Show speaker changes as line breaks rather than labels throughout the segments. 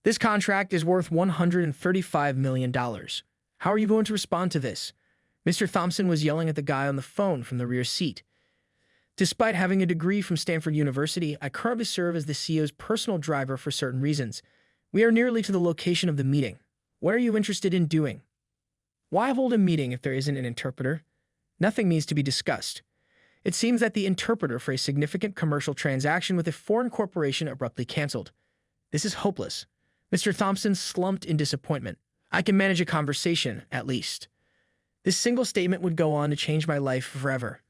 This contract is worth $135 million. How are you going to respond to this? Mr. Thompson was yelling at the guy on the phone from the rear seat. Despite having a degree from Stanford University, I currently serve as the CEO's personal driver for certain reasons. We are nearly to the location of the meeting. What are you interested in doing? Why hold a meeting if there isn't an interpreter? Nothing needs to be discussed. It seems that the interpreter for a significant commercial transaction with a foreign corporation abruptly canceled. This is hopeless. Mr. Thompson slumped in disappointment. I can manage a conversation, at least. This single statement would go on to change my life forever.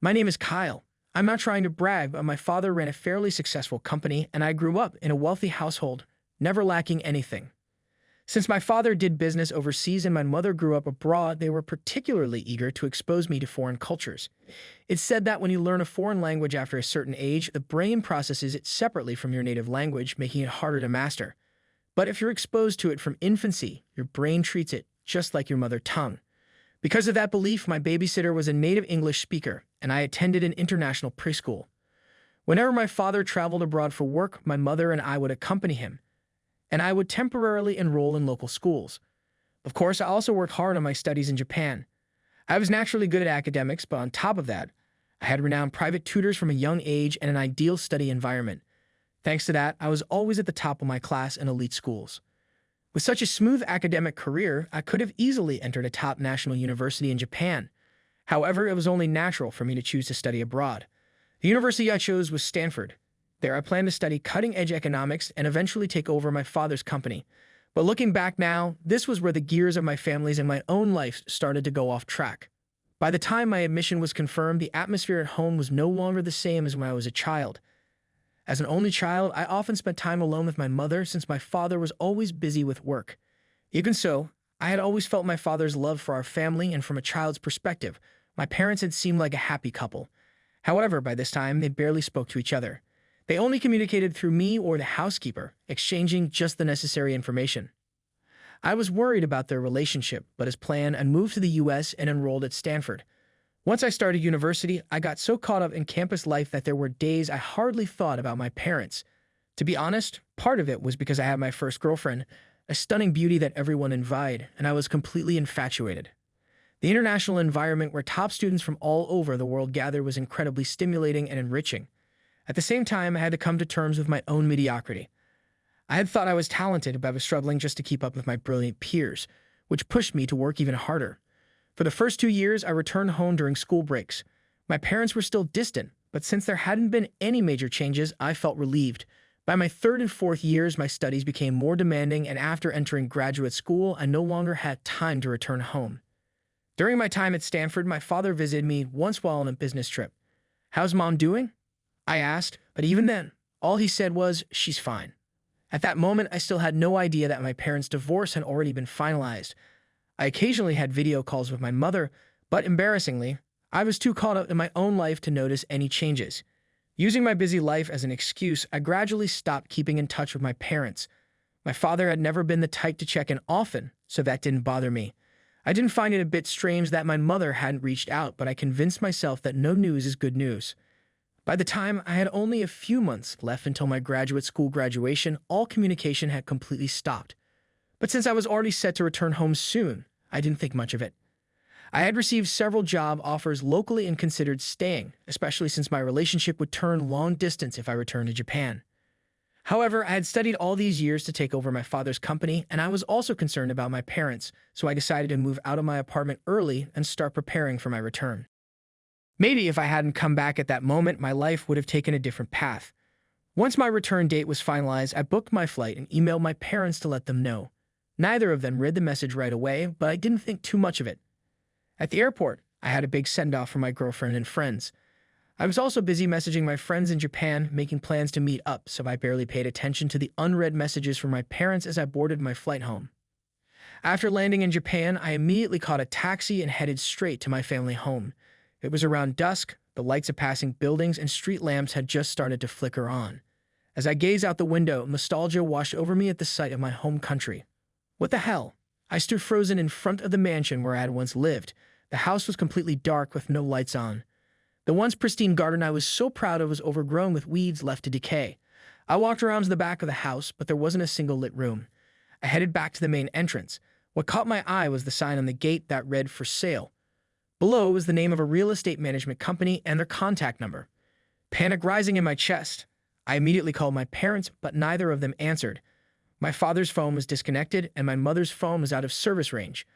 My name is Kyle. I'm not trying to brag, but my father ran a fairly successful company, and I grew up in a wealthy household, never lacking anything. Since my father did business overseas and my mother grew up abroad, they were particularly eager to expose me to foreign cultures. It's said that when you learn a foreign language after a certain age, the brain processes it separately from your native language, making it harder to master. But if you're exposed to it from infancy, your brain treats it just like your mother tongue. Because of that belief, my babysitter was a native English speaker, and I attended an international preschool. Whenever my father traveled abroad for work, my mother and I would accompany him, and I would temporarily enroll in local schools. Of course, I also worked hard on my studies in Japan. I was naturally good at academics, but on top of that, I had renowned private tutors from a young age and an ideal study environment. Thanks to that, I was always at the top of my class in elite schools. With such a smooth academic career, I could have easily entered a top national university in Japan. However, it was only natural for me to choose to study abroad. The university I chose was Stanford. There, I planned to study cutting-edge economics and eventually take over my father's company. But looking back now, this was where the gears of my family's and my own life started to go off track. By the time my admission was confirmed, the atmosphere at home was no longer the same as when I was a child. As an only child, I often spent time alone with my mother since my father was always busy with work. Even so, I had always felt my father's love for our family, and from a child's perspective, my parents had seemed like a happy couple. However, by this time, they barely spoke to each other. They only communicated through me or the housekeeper, exchanging just the necessary information. I was worried about their relationship, but as planned, I moved to the US and enrolled at Stanford. Once I started university, I got so caught up in campus life that there were days I hardly thought about my parents. To be honest, part of it was because I had my first girlfriend, a stunning beauty that everyone envied, and I was completely infatuated. The international environment where top students from all over the world gathered was incredibly stimulating and enriching. At the same time, I had to come to terms with my own mediocrity. I had thought I was talented, but I was struggling just to keep up with my brilliant peers, which pushed me to work even harder. For the first 2 years, I returned home during school breaks. My parents were still distant, but since there hadn't been any major changes, I felt relieved. By my third and fourth years, my studies became more demanding, and after entering graduate school, I no longer had time to return home. During my time at Stanford, my father visited me once while on a business trip. "How's Mom doing?" I asked, but even then, all he said was, "She's fine." At that moment, I still had no idea that my parents' divorce had already been finalized. I occasionally had video calls with my mother, but embarrassingly, I was too caught up in my own life to notice any changes. Using my busy life as an excuse, I gradually stopped keeping in touch with my parents. My father had never been the type to check in often, so that didn't bother me. I didn't find it a bit strange that my mother hadn't reached out, but I convinced myself that no news is good news. By the time I had only a few months left until my graduate school graduation, all communication had completely stopped. But since I was already set to return home soon, I didn't think much of it. I had received several job offers locally and considered staying, especially since my relationship would turn long distance if I returned to Japan. However, I had studied all these years to take over my father's company, and I was also concerned about my parents, so I decided to move out of my apartment early and start preparing for my return. Maybe if I hadn't come back at that moment, my life would have taken a different path. Once my return date was finalized, I booked my flight and emailed my parents to let them know. Neither of them read the message right away, but I didn't think too much of it. At the airport, I had a big send-off for my girlfriend and friends. I was also busy messaging my friends in Japan, making plans to meet up, so I barely paid attention to the unread messages from my parents as I boarded my flight home. After landing in Japan, I immediately caught a taxi and headed straight to my family home. It was around dusk, the lights of passing buildings and street lamps had just started to flicker on. As I gazed out the window, nostalgia washed over me at the sight of my home country. What the hell? I stood frozen in front of the mansion where I had once lived. The house was completely dark with no lights on. The once pristine garden I was so proud of was overgrown with weeds left to decay. I walked around to the back of the house, but there wasn't a single lit room. I headed back to the main entrance. What caught my eye was the sign on the gate that read "For Sale." Below was the name of a real estate management company and their contact number. Panic rising in my chest, I immediately called my parents, but neither of them answered. My father's phone was disconnected, and my mother's phone was out of service range.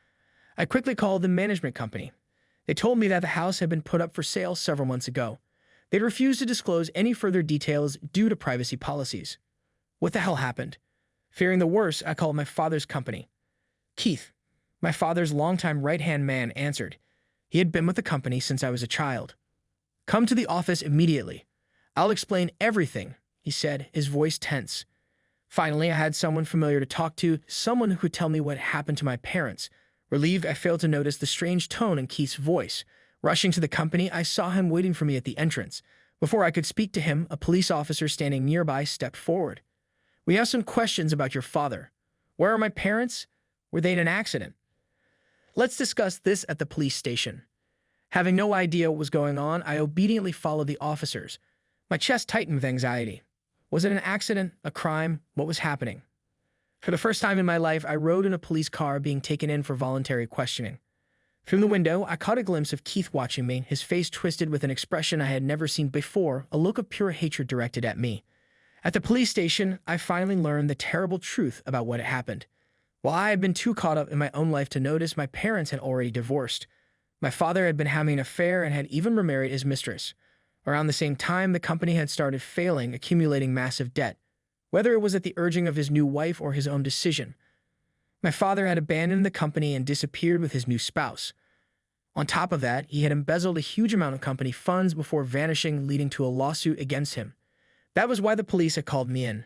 I quickly called the management company. They told me that the house had been put up for sale several months ago. They'd refused to disclose any further details due to privacy policies. What the hell happened? Fearing the worst, I called my father's company. Keith, my father's longtime right-hand man, answered. He had been with the company since I was a child. Come to the office immediately. I'll explain everything, he said, his voice tense. Finally, I had someone familiar to talk to, someone who could tell me what happened to my parents. Relieved, I failed to notice the strange tone in Keith's voice. Rushing to the company, I saw him waiting for me at the entrance. Before I could speak to him, a police officer standing nearby stepped forward. We have some questions about your father. Where are my parents? Were they in an accident? Let's discuss this at the police station. Having no idea what was going on, I obediently followed the officers. My chest tightened with anxiety. Was it an accident? A crime? What was happening? For the first time in my life, I rode in a police car being taken in for voluntary questioning. From the window, I caught a glimpse of Keith watching me, his face twisted with an expression I had never seen before, a look of pure hatred directed at me. At the police station, I finally learned the terrible truth about what had happened. While I had been too caught up in my own life to notice, my parents had already divorced. My father had been having an affair and had even remarried his mistress. Around the same time, the company had started failing, accumulating massive debt, whether it was at the urging of his new wife or his own decision. My father had abandoned the company and disappeared with his new spouse. On top of that, he had embezzled a huge amount of company funds before vanishing, leading to a lawsuit against him. That was why the police had called me in.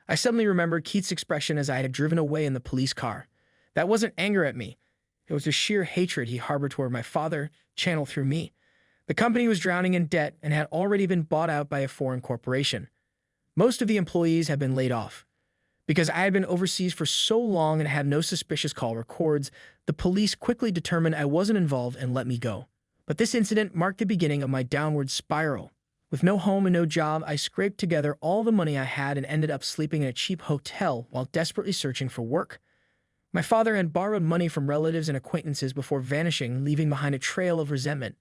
I suddenly remembered Keith's expression as I had driven away in the police car. That wasn't anger at me. It was the sheer hatred he harbored toward my father, channeled through me. The company was drowning in debt and had already been bought out by a foreign corporation. Most of the employees had been laid off. Because I had been overseas for so long and had no suspicious call records, the police quickly determined I wasn't involved and let me go. But this incident marked the beginning of my downward spiral. With no home and no job, I scraped together all the money I had and ended up sleeping in a cheap hotel while desperately searching for work. My father had borrowed money from relatives and acquaintances before vanishing, leaving behind a trail of resentment.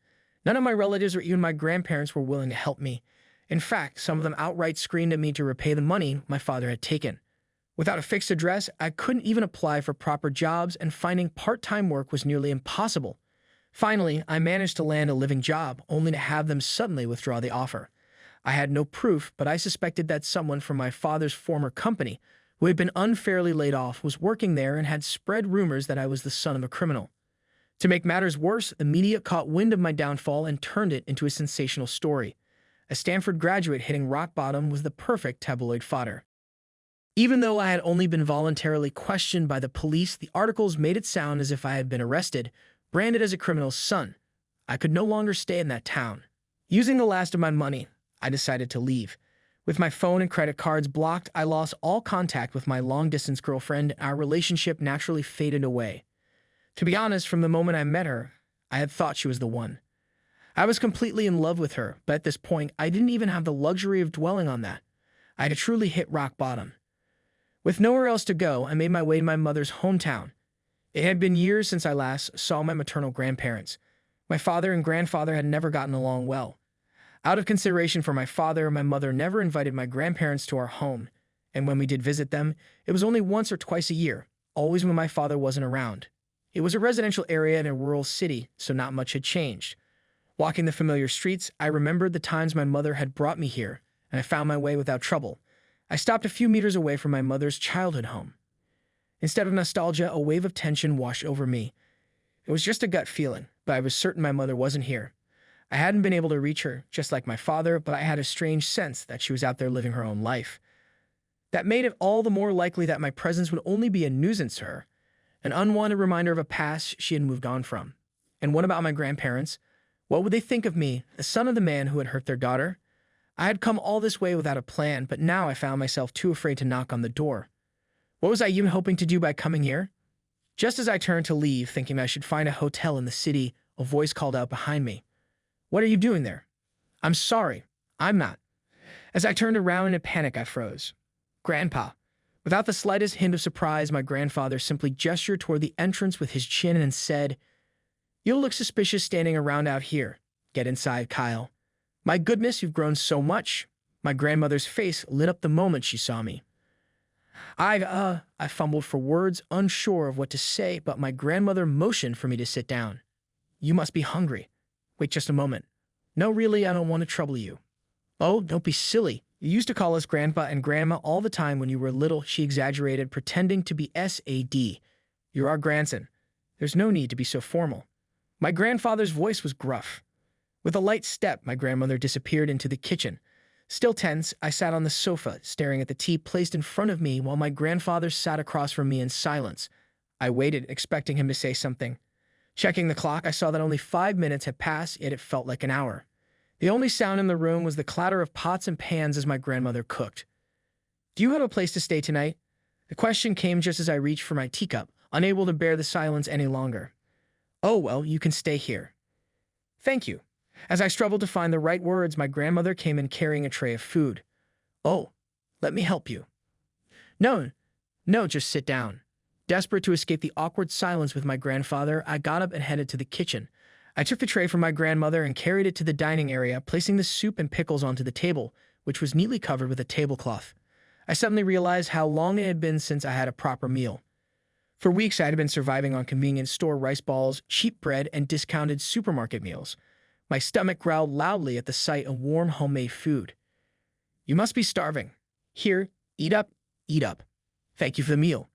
None of my relatives or even my grandparents were willing to help me. In fact, some of them outright screamed at me to repay the money my father had taken. Without a fixed address, I couldn't even apply for proper jobs, and finding part-time work was nearly impossible. Finally, I managed to land a living job, only to have them suddenly withdraw the offer. I had no proof, but I suspected that someone from my father's former company, who had been unfairly laid off, was working there and had spread rumors that I was the son of a criminal. To make matters worse, the media caught wind of my downfall and turned it into a sensational story. A Stanford graduate hitting rock bottom was the perfect tabloid fodder. Even though I had only been voluntarily questioned by the police, the articles made it sound as if I had been arrested, branded as a criminal's son. I could no longer stay in that town. Using the last of my money, I decided to leave. With my phone and credit cards blocked, I lost all contact with my long-distance girlfriend, and our relationship naturally faded away. To be honest, from the moment I met her, I had thought she was the one. I was completely in love with her, but at this point, I didn't even have the luxury of dwelling on that. I had truly hit rock bottom. With nowhere else to go, I made my way to my mother's hometown. It had been years since I last saw my maternal grandparents. My father and grandfather had never gotten along well. Out of consideration for my father, my mother never invited my grandparents to our home, and when we did visit them, it was only once or twice a year, always when my father wasn't around. It was a residential area in a rural city, so not much had changed. Walking the familiar streets, I remembered the times my mother had brought me here, and I found my way without trouble. I stopped a few meters away from my mother's childhood home. Instead of nostalgia, a wave of tension washed over me. It was just a gut feeling, but I was certain my mother wasn't here. I hadn't been able to reach her, just like my father, but I had a strange sense that she was out there living her own life. That made it all the more likely that my presence would only be a nuisance to her, an unwanted reminder of a past she had moved on from. And what about my grandparents? What would they think of me, the son of the man who had hurt their daughter? I had come all this way without a plan, but now I found myself too afraid to knock on the door. What was I even hoping to do by coming here? Just as I turned to leave, thinking I should find a hotel in the city, a voice called out behind me. "What are you doing there?" "I'm sorry. I'm not." As I turned around in a panic, I froze. Grandpa. Without the slightest hint of surprise, my grandfather simply gestured toward the entrance with his chin and said, "You'll look suspicious standing around out here. Get inside, Kyle." My goodness, you've grown so much. My grandmother's face lit up the moment she saw me. I fumbled for words, unsure of what to say, but my grandmother motioned for me to sit down. "You must be hungry. Wait just a moment." "No, really, I don't want to trouble you." "Oh, don't be silly. You used to call us Grandpa and Grandma all the time when you were little," she exaggerated, pretending to be sad. "You're our grandson. There's no need to be so formal." My grandfather's voice was gruff. With a light step, my grandmother disappeared into the kitchen. Still tense, I sat on the sofa, staring at the tea placed in front of me while my grandfather sat across from me in silence. I waited, expecting him to say something. Checking the clock, I saw that only 5 minutes had passed, yet it felt like an hour. The only sound in the room was the clatter of pots and pans as my grandmother cooked. "Do you have a place to stay tonight?" The question came just as I reached for my teacup, unable to bear the silence any longer. "Oh, well, you can stay here." "Thank you." As I struggled to find the right words, my grandmother came in carrying a tray of food. "Oh, let me help you." No, just sit down." Desperate to escape the awkward silence with my grandfather, I got up and headed to the kitchen. I took the tray from my grandmother and carried it to the dining area, placing the soup and pickles onto the table, which was neatly covered with a tablecloth. I suddenly realized how long it had been since I had a proper meal. For weeks, I had been surviving on convenience store rice balls, cheap bread, and discounted supermarket meals. My stomach growled loudly at the sight of warm homemade food. "You must be starving. Here, eat up, eat up. Thank you for the meal."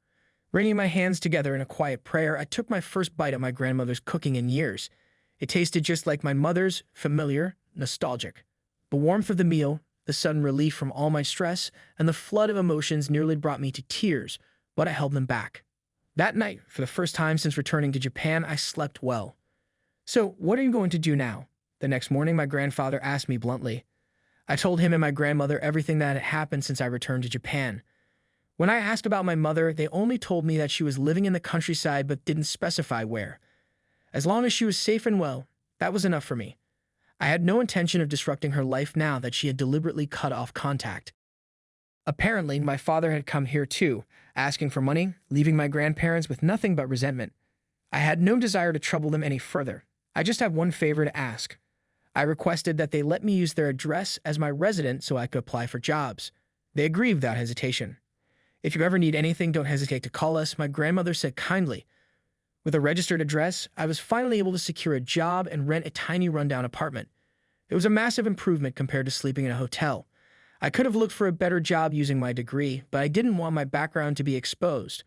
Wringing my hands together in a quiet prayer, I took my first bite of my grandmother's cooking in years. It tasted just like my mother's, familiar, nostalgic. The warmth of the meal, the sudden relief from all my stress, and the flood of emotions nearly brought me to tears, but I held them back. That night, for the first time since returning to Japan, I slept well. "So, what are you going to do now?" The next morning, my grandfather asked me bluntly. I told him and my grandmother everything that had happened since I returned to Japan. When I asked about my mother, they only told me that she was living in the countryside but didn't specify where. As long as she was safe and well, that was enough for me. I had no intention of disrupting her life now that she had deliberately cut off contact. Apparently, my father had come here too, asking for money, leaving my grandparents with nothing but resentment. I had no desire to trouble them any further. I just had one favor to ask. I requested that they let me use their address as my resident so I could apply for jobs. They agreed without hesitation. "If you ever need anything, don't hesitate to call us," my grandmother said kindly. With a registered address, I was finally able to secure a job and rent a tiny rundown apartment. It was a massive improvement compared to sleeping in a hotel. I could have looked for a better job using my degree, but I didn't want my background to be exposed.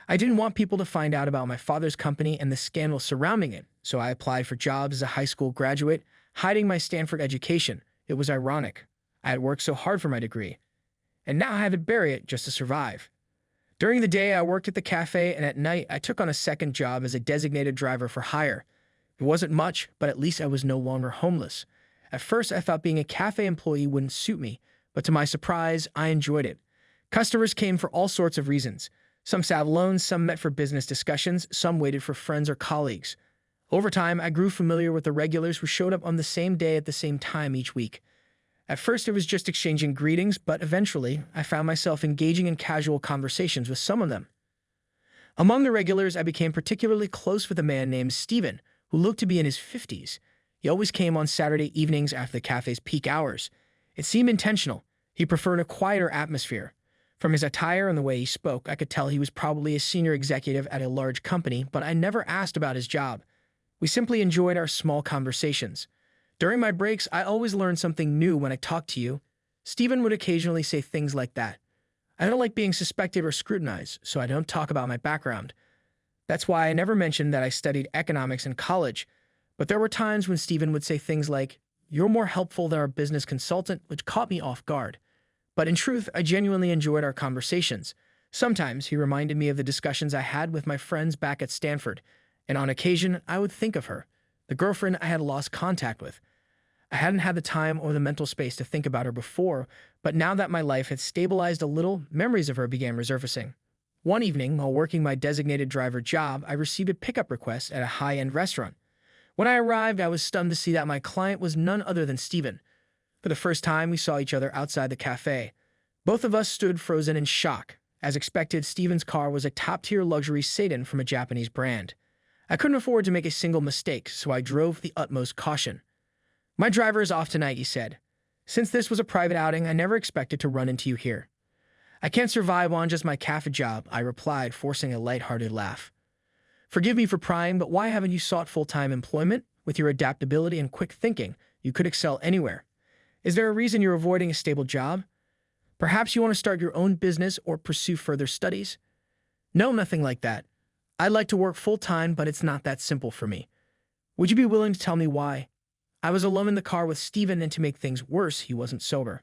I didn't want people to find out about my father's company and the scandal surrounding it, so I applied for jobs as a high school graduate, hiding my Stanford education. It was ironic. I had worked so hard for my degree, and now I had to bury it just to survive. During the day, I worked at the cafe, and at night, I took on a second job as a designated driver for hire. It wasn't much, but at least I was no longer homeless. At first, I thought being a cafe employee wouldn't suit me, but to my surprise, I enjoyed it. Customers came for all sorts of reasons. Some sat alone, some met for business discussions, some waited for friends or colleagues. Over time, I grew familiar with the regulars who showed up on the same day at the same time each week. At first, it was just exchanging greetings, but eventually, I found myself engaging in casual conversations with some of them. Among the regulars, I became particularly close with a man named Steven, who looked to be in his 50s. He always came on Saturday evenings after the cafe's peak hours. It seemed intentional. He preferred a quieter atmosphere. From his attire and the way he spoke, I could tell he was probably a senior executive at a large company, but I never asked about his job. We simply enjoyed our small conversations. During my breaks, I always learned something new when I talked to you. Steven would occasionally say things like that. "I don't like being suspected or scrutinized, so I don't talk about my background." That's why I never mentioned that I studied economics in college, but there were times when Steven would say things like, "You're more helpful than our business consultant," which caught me off guard. But in truth, I genuinely enjoyed our conversations. Sometimes he reminded me of the discussions I had with my friends back at Stanford, and on occasion, I would think of her, the girlfriend I had lost contact with. I hadn't had the time or the mental space to think about her before, but now that my life had stabilized a little, memories of her began resurfacing. One evening, while working my designated driver job, I received a pickup request at a high-end restaurant. When I arrived, I was stunned to see that my client was none other than Steven. For the first time, we saw each other outside the cafe. Both of us stood frozen in shock. As expected, Steven's car was a top-tier luxury sedan from a Japanese brand. I couldn't afford to make a single mistake, so I drove with the utmost caution. "My driver is off tonight," he said. "Since this was a private outing, I never expected to run into you here." "I can't survive on just my cafe job," I replied, forcing a light-hearted laugh. "Forgive me for prying, but why haven't you sought full-time employment? With your adaptability and quick thinking, you could excel anywhere. Is there a reason you're avoiding a stable job? Perhaps you want to start your own business or pursue further studies?" "No, nothing like that. I'd like to work full-time, but it's not that simple for me." "Would you be willing to tell me why?" I was alone in the car with Steven, and to make things worse, he wasn't sober.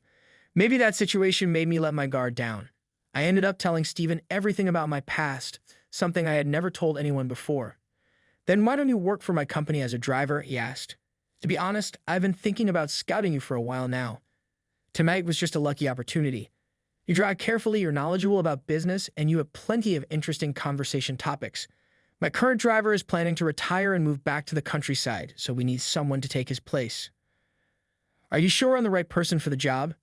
Maybe that situation made me let my guard down. I ended up telling Steven everything about my past, something I had never told anyone before. "Then why don't you work for my company as a driver?" he asked. "To be honest, I've been thinking about scouting you for a while now. Tonight was just a lucky opportunity. You drive carefully, you're knowledgeable about business, and you have plenty of interesting conversation topics. My current driver is planning to retire and move back to the countryside, so we need someone to take his place." "Are you sure I'm the right person for the job?"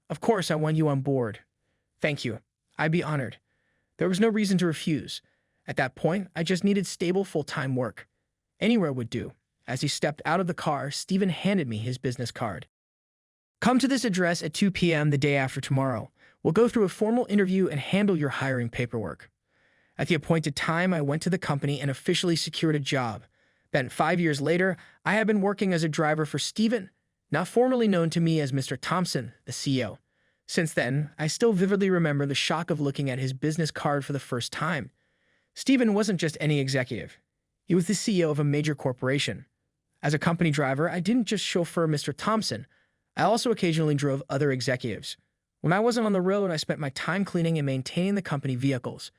"Of course, I want you on board." "Thank you. I'd be honored." There was no reason to refuse. At that point, I just needed stable full-time work. Anywhere would do. As he stepped out of the car, Steven handed me his business card. "Come to this address at 2 p.m. the day after tomorrow. We'll go through a formal interview and handle your hiring paperwork." At the appointed time, I went to the company and officially secured a job. Then, 5 years later, I had been working as a driver for Steven, now formally known to me as Mr. Thompson, the CEO. Since then, I still vividly remember the shock of looking at his business card for the first time. Steven wasn't just any executive. He was the CEO of a major corporation. As a company driver, I didn't just chauffeur Mr. Thompson. I also occasionally drove other executives. When I wasn't on the road, I spent my time cleaning and maintaining the company vehicles.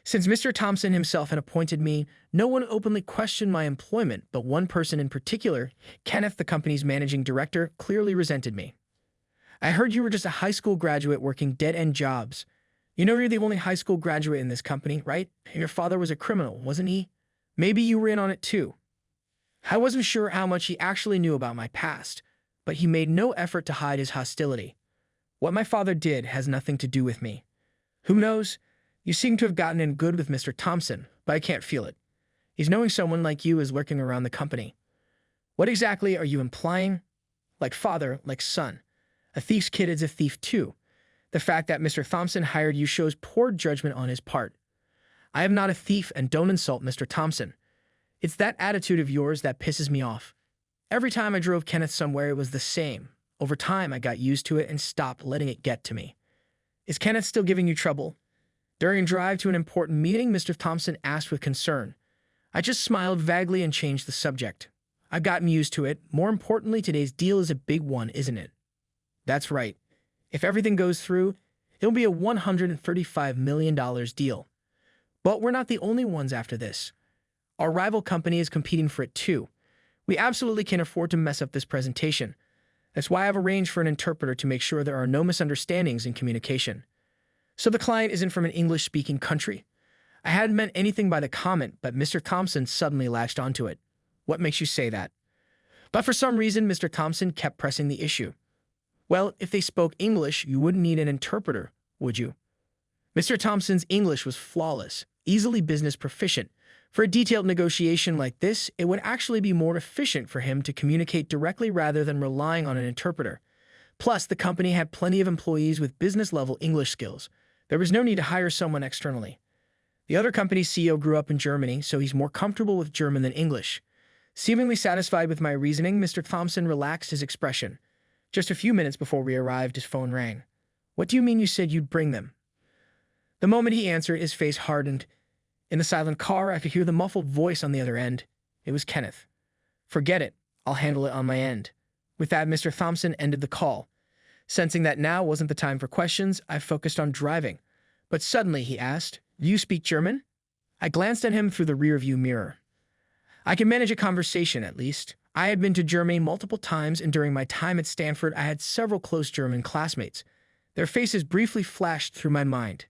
Since Mr. Thompson himself had appointed me, no one openly questioned my employment, but one person in particular, Kenneth, the company's managing director, clearly resented me. "I heard you were just a high school graduate working dead-end jobs. You know you're the only high school graduate in this company, right? Your father was a criminal, wasn't he? Maybe you were in on it too." I wasn't sure how much he actually knew about my past, but he made no effort to hide his hostility. "What my father did has nothing to do with me." "Who knows? You seem to have gotten in good with Mr. Thompson, but I can't feel it. He's knowing someone like you is lurking around the company." "What exactly are you implying?" "Like father, like son. A thief's kid is a thief too. The fact that Mr. Thompson hired you shows poor judgment on his part." "I am not a thief, and don't insult Mr. Thompson. It's that attitude of yours that pisses me off. Every time I drove Kenneth somewhere, it was the same. Over time, I got used to it and stopped letting it get to me." "Is Kenneth still giving you trouble?" During a drive to an important meeting, Mr. Thompson asked with concern. I just smiled vaguely and changed the subject. "I've gotten used to it. More importantly, today's deal is a big one, isn't it?" "That's right. If everything goes through, it'll be a $135 million deal. But we're not the only ones after this. Our rival company is competing for it too. We absolutely can't afford to mess up this presentation. That's why I've arranged for an interpreter to make sure there are no misunderstandings in communication." "So the client isn't from an English-speaking country?" I hadn't meant anything by the comment, but Mr. Thompson suddenly latched onto it. "What makes you say that?" But for some reason, Mr. Thompson kept pressing the issue. "Well, if they spoke English, you wouldn't need an interpreter, would you?" Mr. Thompson's English was flawless, easily business proficient. For a detailed negotiation like this, it would actually be more efficient for him to communicate directly rather than relying on an interpreter. Plus, the company had plenty of employees with business-level English skills. There was no need to hire someone externally. The other company's CEO grew up in Germany, so he's more comfortable with German than English. Seemingly satisfied with my reasoning, Mr. Thompson relaxed his expression. Just a few minutes before we arrived, his phone rang. "What do you mean you said you'd bring them?" The moment he answered, his face hardened. In the silent car, I could hear the muffled voice on the other end. It was Kenneth. "Forget it. I'll handle it on my end." With that, Mr. Thompson ended the call. Sensing that now wasn't the time for questions, I focused on driving. But suddenly he asked, "Do you speak German?" I glanced at him through the rearview mirror. I can manage a conversation, at least. I had been to Germany multiple times, and during my time at Stanford, I had several close German classmates. Their faces briefly flashed through my mind.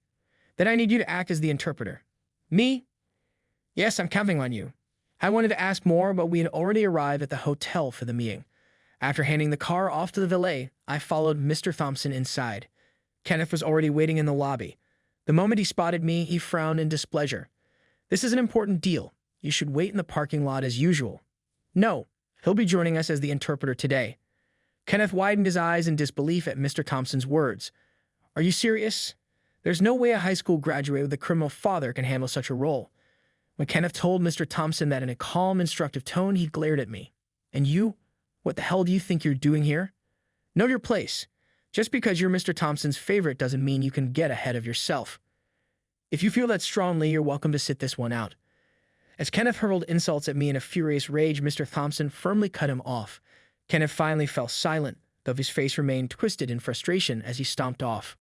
"Then I need you to act as the interpreter." "Me?" "Yes, I'm counting on you." I wanted to ask more, but we had already arrived at the hotel for the meeting. After handing the car off to the valet, I followed Mr. Thompson inside. Kenneth was already waiting in the lobby. The moment he spotted me, he frowned in displeasure. "This is an important deal. You should wait in the parking lot as usual." "No, he'll be joining us as the interpreter today." Kenneth widened his eyes in disbelief at Mr. Thompson's words. "Are you serious? There's no way a high school graduate with a criminal father can handle such a role." When Kenneth told Mr. Thompson that in a calm, instructive tone, he glared at me. "And you? What the hell do you think you're doing here? Know your place. Just because you're Mr. Thompson's favorite doesn't mean you can get ahead of yourself. If you feel that strongly, you're welcome to sit this one out." As Kenneth hurled insults at me in a furious rage, Mr. Thompson firmly cut him off. Kenneth finally fell silent, though his face remained twisted in frustration as he stomped off.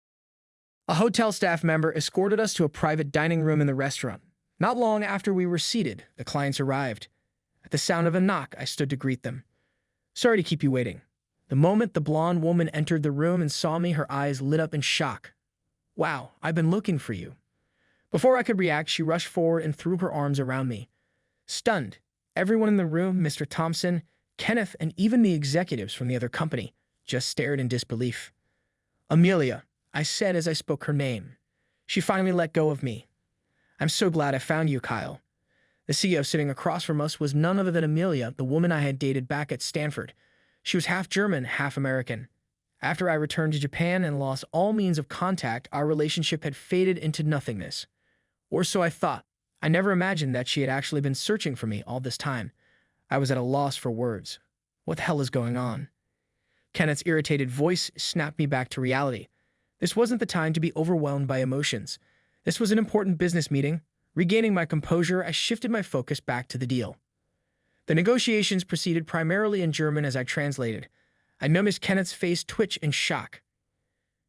A hotel staff member escorted us to a private dining room in the restaurant. Not long after we were seated, the clients arrived. At the sound of a knock, I stood to greet them. "Sorry to keep you waiting." The moment the blonde woman entered the room and saw me, her eyes lit up in shock. "Wow, I've been looking for you." Before I could react, she rushed forward and threw her arms around me. Stunned, everyone in the room, Mr. Thompson, Kenneth, and even the executives from the other company, just stared in disbelief. "Amelia," I said as I spoke her name. She finally let go of me. "I'm so glad I found you, Kyle." The CEO sitting across from us was none other than Amelia, the woman I had dated back at Stanford. She was half German, half American. After I returned to Japan and lost all means of contact, our relationship had faded into nothingness. Or so I thought. I never imagined that she had actually been searching for me all this time. I was at a loss for words. What the hell is going on? Kenneth's irritated voice snapped me back to reality. This wasn't the time to be overwhelmed by emotions. This was an important business meeting. Regaining my composure, I shifted my focus back to the deal. The negotiations proceeded primarily in German as I translated. I noticed Kenneth's face twitch in shock.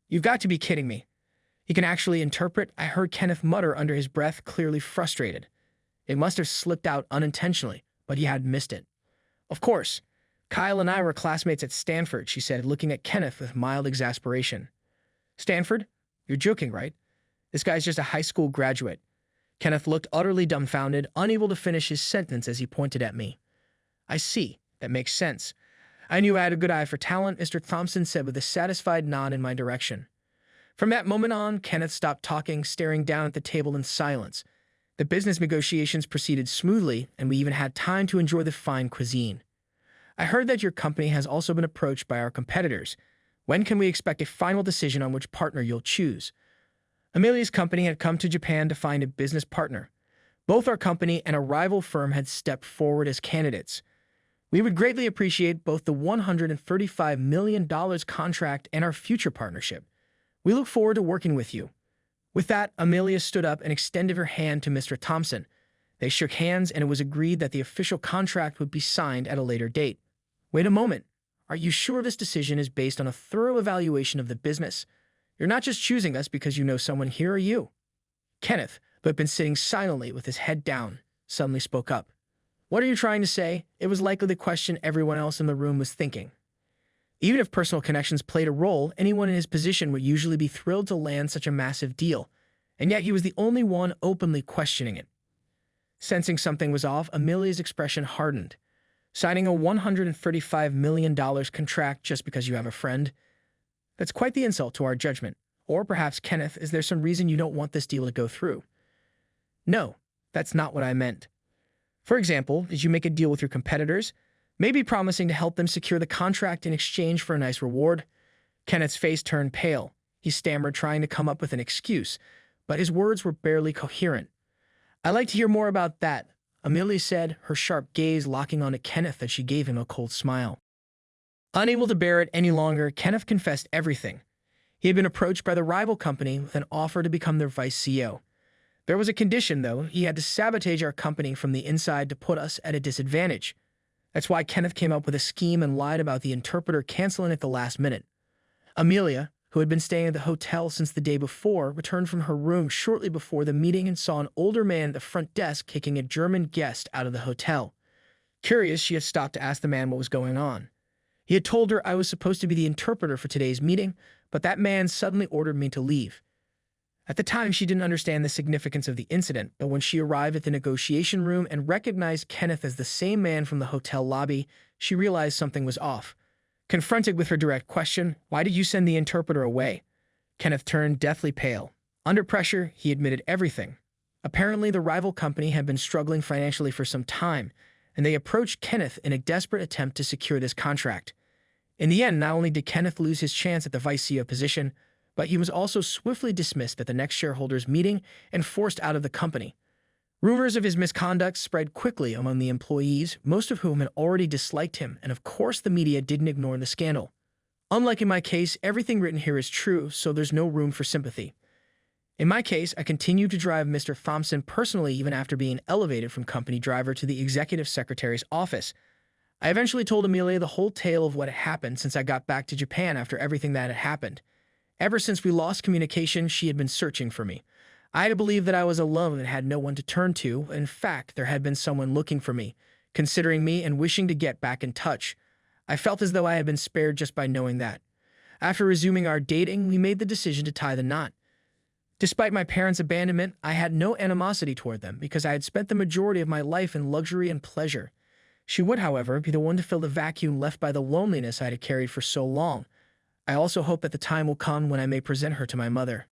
"You've got to be kidding me. He can actually interpret," I heard Kenneth mutter under his breath, clearly frustrated. It must have slipped out unintentionally, but he had missed it. "Of course. Kyle and I were classmates at Stanford," she said, looking at Kenneth with mild exasperation. "Stanford? You're joking, right? This guy's just a high school graduate." Kenneth looked utterly dumbfounded, unable to finish his sentence as he pointed at me. "I see. That makes sense. I knew I had a good eye for talent," Mr. Thompson said with a satisfied nod in my direction. From that moment on, Kenneth stopped talking, staring down at the table in silence. The business negotiations proceeded smoothly, and we even had time to enjoy the fine cuisine. "I heard that your company has also been approached by our competitors. When can we expect a final decision on which partner you'll choose?" Amelia's company had come to Japan to find a business partner. Both our company and a rival firm had stepped forward as candidates. "We would greatly appreciate both the $135 million contract and our future partnership. We look forward to working with you." With that, Amelia stood up and extended her hand to Mr. Thompson. They shook hands, and it was agreed that the official contract would be signed at a later date. "Wait a moment. Are you sure this decision is based on a thorough evaluation of the business? You're not just choosing us because you know someone here, are you?" Kenneth, who had been sitting silently with his head down, suddenly spoke up. "What are you trying to say?" It was likely the question everyone else in the room was thinking. Even if personal connections played a role, anyone in his position would usually be thrilled to land such a massive deal, and yet he was the only one openly questioning it. Sensing something was off, Amelia's expression hardened. "Signing a $135 million contract just because you have a friend? That's quite the insult to our judgment. Or perhaps, Kenneth, is there some reason you don't want this deal to go through?" "No, that's not what I meant. For example, did you make a deal with your competitors? Maybe promising to help them secure the contract in exchange for a nice reward?" Kenneth's face turned pale. He stammered, trying to come up with an excuse, but his words were barely coherent. "I'd like to hear more about that," Amelia said, her sharp gaze locking onto Kenneth as she gave him a cold smile. Unable to bear it any longer, Kenneth confessed everything. He had been approached by the rival company with an offer to become their vice CEO. There was a condition, though. He had to sabotage our company from the inside to put us at a disadvantage. That's why Kenneth came up with a scheme and lied about the interpreter canceling at the last minute. Amelia, who had been staying at the hotel since the day before, returned from her room shortly before the meeting and saw an older man at the front desk kicking a German guest out of the hotel. Curious, she had stopped to ask the man what was going on. He had told her I was supposed to be the interpreter for today's meeting, but that man suddenly ordered me to leave. At the time, she didn't understand the significance of the incident, but when she arrived at the negotiation room and recognized Kenneth as the same man from the hotel lobby, she realized something was off. Confronted with her direct question, "Why did you send the interpreter away?" Kenneth turned deathly pale. Under pressure, he admitted everything. Apparently, the rival company had been struggling financially for some time, and they approached Kenneth in a desperate attempt to secure this contract. In the end, not only did Kenneth lose his chance at the vice CEO position, but he was also swiftly dismissed at the next shareholders' meeting and forced out of the company. Rumors of his misconduct spread quickly among the employees, most of whom had already disliked him, and of course the media didn't ignore the scandal. Unlike in my case, everything written here is true, so there's no room for sympathy. In my case, I continued to drive Mr. Thompson personally even after being elevated from company driver to the executive secretary's office. I eventually told Amelia the whole tale of what had happened since I got back to Japan after everything that had happened. Ever since we lost communication, she had been searching for me. I had believed that I was alone and had no one to turn to. In fact, there had been someone looking for me, considering me, and wishing to get back in touch. I felt as though I had been spared just by knowing that. After resuming our dating, we made the decision to tie the knot. Despite my parents' abandonment, I had no animosity toward them because I had spent the majority of my life in luxury and pleasure. She would, however, be the one to fill the vacuum left by the loneliness I had carried for so long. I also hope that the time will come when I may present her to my mother.